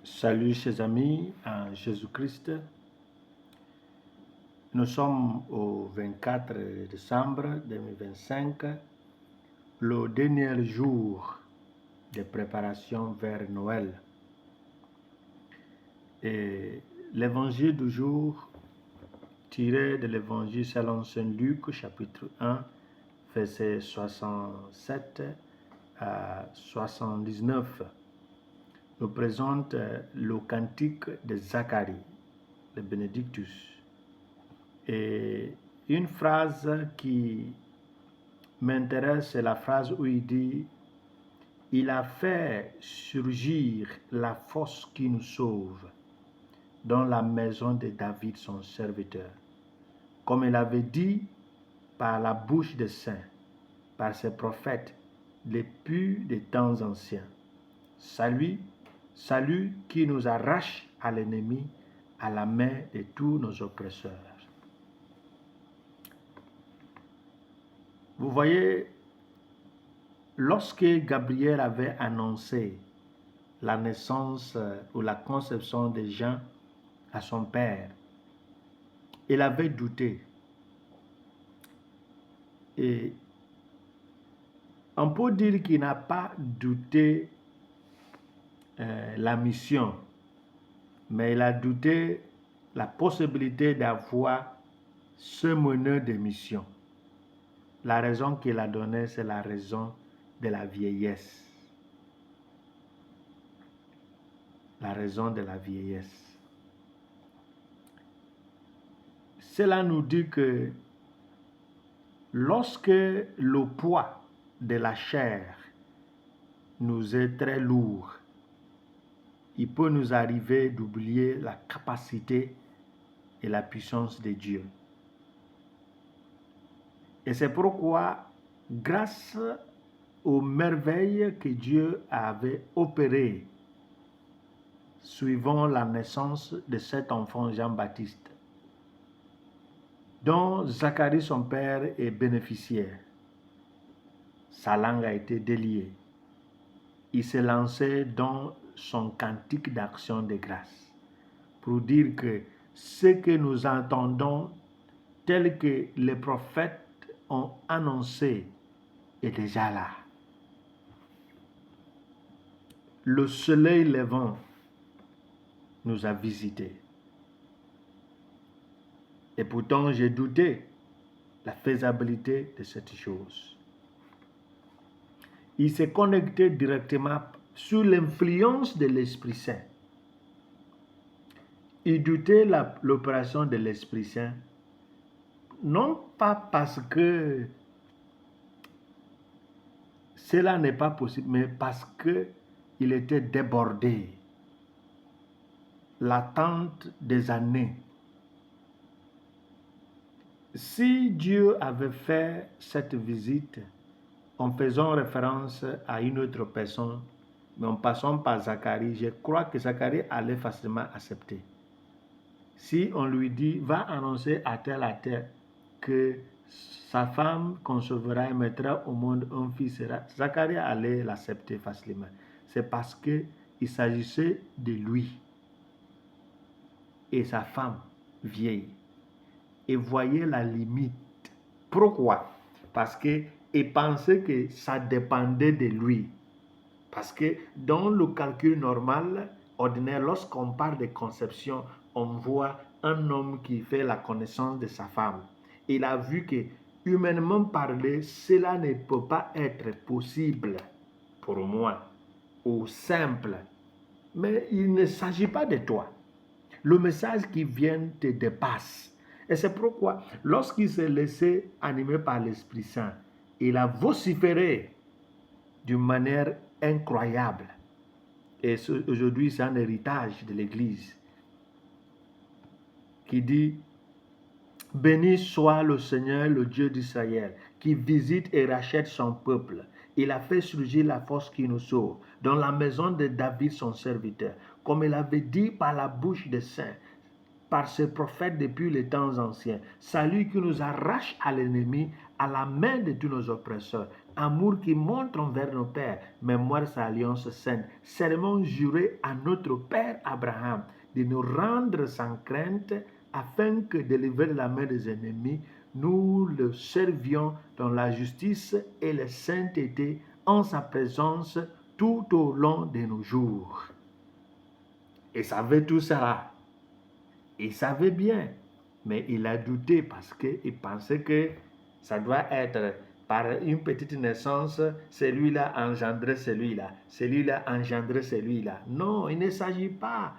Salut chers amis en Jésus-Christ. Nous sommes au 24 décembre 2025, le dernier jour de préparation vers Noël. Et l'évangile du jour, tiré de l'évangile selon Saint Luc, chapitre 1, versets 67 à 79, nous présente le cantique de Zacharie, le Benedictus. Et une phrase qui m'intéresse, c'est la phrase où il dit « Il a fait surgir la force qui nous sauve dans la maison de David, son serviteur, comme il avait dit par la bouche des saints, par ses prophètes, depuis des temps anciens. Salut qui nous arrache à l'ennemi, à la main de tous nos oppresseurs. » Vous voyez, lorsque Gabriel avait annoncé la naissance ou la conception de Jean à son père, il avait douté. Et on peut dire qu'il n'a pas douté la mission, mais il a douté la possibilité d'avoir ce meneur de mission. La raison qu'il a donnée, c'est la raison de la vieillesse. La raison de la vieillesse. Cela nous dit que lorsque le poids de la chair nous est très lourd, il peut nous arriver d'oublier la capacité et la puissance de Dieu. Et c'est pourquoi, grâce aux merveilles que Dieu avait opérées, suivant la naissance de cet enfant Jean-Baptiste, dont Zacharie, son père, est bénéficiaire, sa langue a été déliée. Il s'est lancé dans son cantique d'action de grâce pour dire que ce que nous entendons, tel que les prophètes ont annoncé, est déjà là. Le soleil levant nous a visités. Et pourtant, j'ai douté la faisabilité de cette chose. Il s'est connecté directement sous l'influence de l'Esprit Saint. Il doutait l'opération de l'Esprit Saint, non pas parce que cela n'est pas possible, mais parce qu'il était débordé. L'attente des années. Si Dieu avait fait cette visite en faisant référence à une autre personne, mais en passant par Zacharie, je crois que Zacharie allait facilement accepter. Si on lui dit, va annoncer à tel que sa femme concevra et mettra au monde un fils, Zacharie allait l'accepter facilement. C'est parce qu'il s'agissait de lui et sa femme vieille. Et voyait la limite. Pourquoi? Parce qu'il pensait que ça dépendait de lui. Parce que dans le calcul normal, ordinaire, lorsqu'on parle de conception, on voit un homme qui fait la connaissance de sa femme. Il a vu que, humainement parlé, cela ne peut pas être possible pour moi, ou simple. Mais il ne s'agit pas de toi. Le message qui vient te dépasse. Et c'est pourquoi, lorsqu'il s'est laissé animer par l'Esprit Saint, il a vociféré d'une manière incroyable. Et aujourd'hui, c'est un héritage de l'Église qui dit « Béni soit le Seigneur, le Dieu d'Israël, qui visite et rachète son peuple. Il a fait surgir la force qui nous sauve dans la maison de David, son serviteur, comme il avait dit par la bouche des saints, par ses prophètes depuis les temps anciens. Salut qui nous arrache à l'ennemi, à la main de tous nos oppresseurs. amour qui montre envers nos pères, mémoire sa alliance sainte, serment juré à notre père Abraham de nous rendre sans crainte afin que, délivrés de la main des ennemis, nous le servions dans la justice et la sainteté en sa présence tout au long de nos jours. Il savait tout ça. Il savait bien, mais il a douté parce qu'il pensait que ça doit être par une petite naissance, celui-là engendré celui-là, celui-là engendré celui-là. Non, il ne s'agit pas.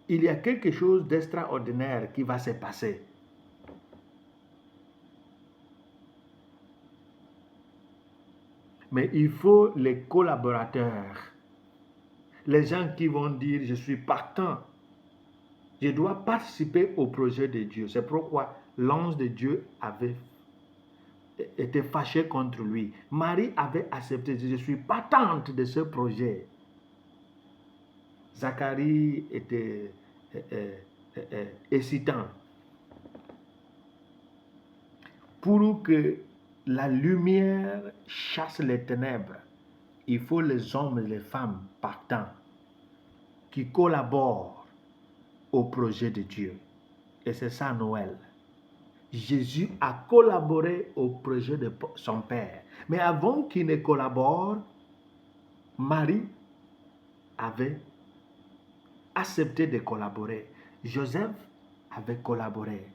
Il y a quelque chose d'extraordinaire qui va se passer. Mais il faut les collaborateurs, les gens qui vont dire, je suis partant, je dois participer au projet de Dieu. C'est pourquoi l'ange de Dieu était fâché contre lui. Marie avait accepté, je suis partante de ce projet. Zacharie était hésitant. Pour que la lumière chasse les ténèbres, il faut les hommes et les femmes partants qui collaborent au projet de Dieu. Et c'est ça Noël. Jésus a collaboré au projet de son Père. Mais avant qu'il ne collabore, Marie avait accepté de collaborer. Joseph avait collaboré.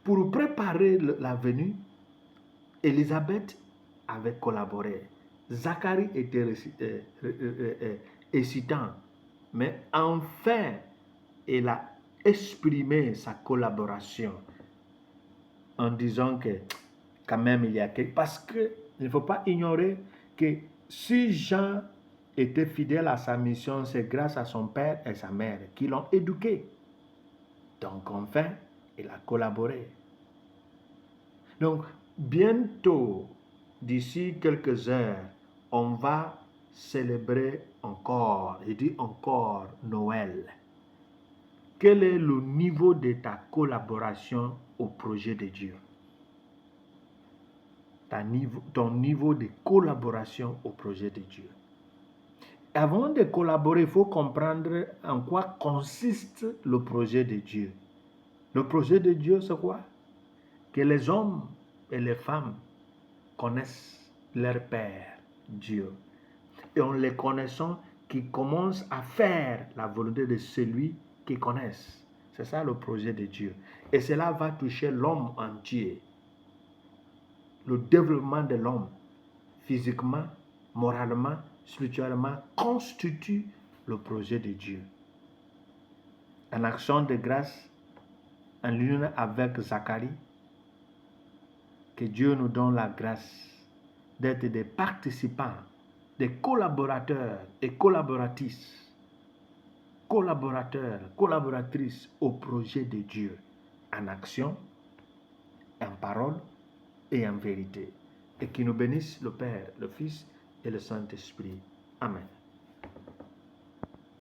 Pour préparer la venue, Élisabeth avait collaboré. Zacharie était hésitant. Mais enfin, il a exprimé sa collaboration en disant que quand même il y a quelque... Parce qu'il ne faut pas ignorer que si Jean était fidèle à sa mission, c'est grâce à son père et sa mère qui l'ont éduqué. Donc enfin, il a collaboré. Donc bientôt, d'ici quelques heures, on va célébrer encore, je dis encore, Noël. Quel est le niveau de ta collaboration au projet de Dieu? Ton niveau de collaboration au projet de Dieu. Avant de collaborer, il faut comprendre en quoi consiste le projet de Dieu. Le projet de Dieu, c'est quoi? Que les hommes et les femmes connaissent leur Père, Dieu. Et en les connaissant, qu'ils commencent à faire la volonté de celui qu'ils connaissent. C'est ça le projet de Dieu. Et cela va toucher l'homme entier. Le développement de l'homme, physiquement, moralement, spirituellement, constitue le projet de Dieu. En action de grâce, en l'union avec Zacharie, que Dieu nous donne la grâce d'être des participants, des collaborateurs et collaboratrices, collaboratrices au projet de Dieu, en action, en parole et en vérité. Et qui nous bénisse le Père, le Fils et le Saint-Esprit. Amen.